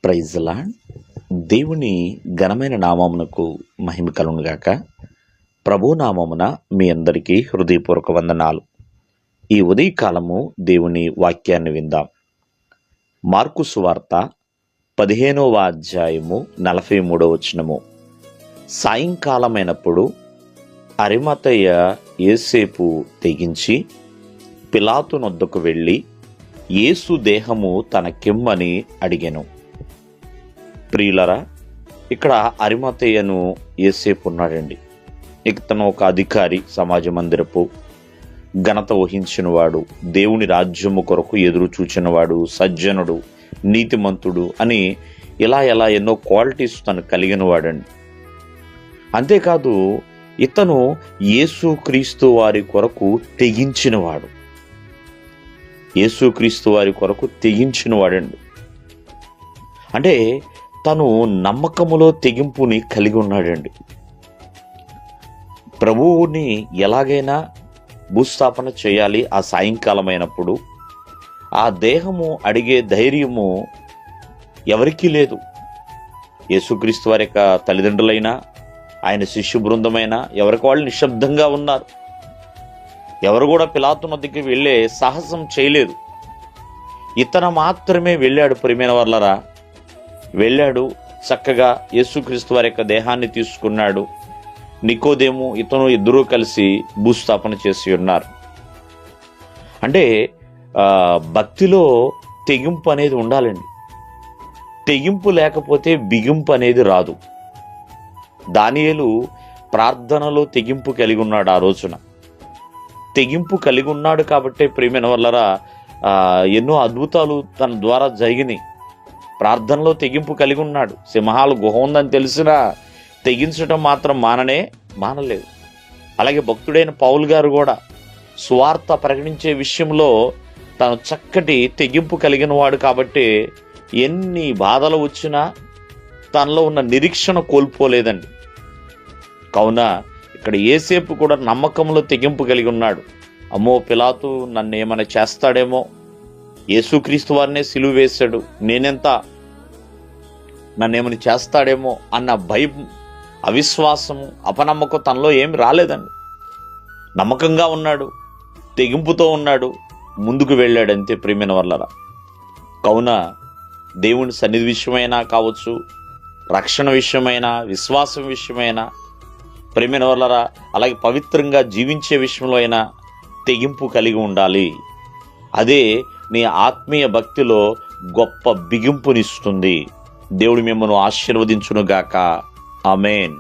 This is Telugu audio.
Praise lord. దేవుని ఘనమైన నామమునకు మహిమ కలుగునుగాక. ప్రభు నామమున మీ అందరికీ హృదయపూర్వక వందనాలు. ఈ ఉదయకాలము దేవుని వాక్యాన్ని విందాం. మార్కు సువార్త 15వ అధ్యాయము 43వ వచనము. సాయంకాలమైనప్పుడు అరిమతయ్య యేసేపు తెగించి పిలాతు నొద్దకు వెళ్ళి యేసు దేహము తనకిమ్మని అడిగెను. ప్రియులరా, ఇక్కడ అరిమతయ్యను యేసేపు ఉన్నాడండి. ఇతను ఒక అధికారి, సమాజ మందిరపు ఘనత వహించినవాడు, దేవుని రాజ్యము కొరకు ఎదురు చూచినవాడు, సజ్జనుడు, నీతిమంతుడు అని ఇలా ఎన్నో క్వాలిటీస్ తను కలిగిన వాడండి. అంతేకాదు, ఇతను యేసుక్రీస్తు వారి కొరకు తెగించినవాడు. యేసుక్రీస్తు వారి కొరకు తెగించినవాడండి. అంటే తను నమ్మకములో తెగింపుని కలిగి ఉన్నాడండి. ప్రభువుని ఎలాగైనా భూస్థాపన చేయాలి ఆ సాయంకాలమైనప్పుడు. ఆ దేహము అడిగే ధైర్యము ఎవరికీ లేదు. యేసుక్రీస్తు వారి యొక్క తల్లిదండ్రులైనా, ఆయన శిష్యు బృందమైనా ఎవరికి వాళ్ళు నిశ్శబ్దంగా ఉన్నారు. ఎవరు కూడా పిలాతు నొద్దకి వెళ్ళే సాహసం చేయలేదు. ఇతను మాత్రమే వెళ్ళాడు. ప్రియమైన వాళ్ళరా, వెళ్ళాడు. చక్కగా యేసుక్రీస్తు వారి యొక్క దేహాన్ని తీసుకున్నాడు. నికోదేము, ఇతను ఇద్దరూ కలిసి భూస్థాపన చేసి ఉన్నారు. అంటే భక్తిలో తెగింపు అనేది ఉండాలండి. తెగింపు లేకపోతే బిగింపు అనేది రాదు. దానియేలు ప్రార్థనలో తెగింపు కలిగి ఉన్నాడు. ఆ రోజున తెగింపు కలిగి ఉన్నాడు కాబట్టే ప్రియమైన వాళ్ళరా ఎన్నో అద్భుతాలు తన ద్వారా జరిగినాయి. ప్రార్థనలో తెగింపు కలిగి ఉన్నాడు. సింహాలు గుహ ఉందని తెలిసినా తెగించడం మాత్రం మానలేదు. అలాగే భక్తుడైన పౌలు గారు కూడా సువార్త ప్రకటించే విషయంలో తను చక్కటి తెగింపు కలిగిన వాడు కాబట్టి ఎన్ని బాధలు వచ్చినా తనలో ఉన్న నిరీక్షణ కోల్పోలేదండి. కావున ఇక్కడ యేసేపు కూడా నమ్మకంలో తెగింపు కలిగి ఉన్నాడు. అమ్మో, పిలాతు నన్ను ఏమైనా చేస్తాడేమో, యేసుక్రీస్తు వారినే సిలువ వేశాడు, నేనెంత, నన్నేమని చేస్తాడేమో అన్న భయం, అవిశ్వాసము, అపనమ్మకం తనలో ఏమి రాలేదండి. నమ్మకంగా ఉన్నాడు, తెగింపుతో ఉన్నాడు, ముందుకు వెళ్ళాడు. అంతే ప్రియమైన వాళ్ళరా. కావున దేవుని సన్నిధి విషయమైనా కావచ్చు, రక్షణ విషయమైనా, విశ్వాసం విషయమైనా, ప్రియమైన వాళ్ళరా, అలాగే పవిత్రంగా జీవించే విషయంలో అయినా తెగింపు కలిగి ఉండాలి. అదే నీ ఆత్మీయ భక్తిలో గొప్ప బిగింపునిస్తుంది. దేవుడు మిమ్మల్ని ఆశీర్వదించునుగాక. ఆమేన్.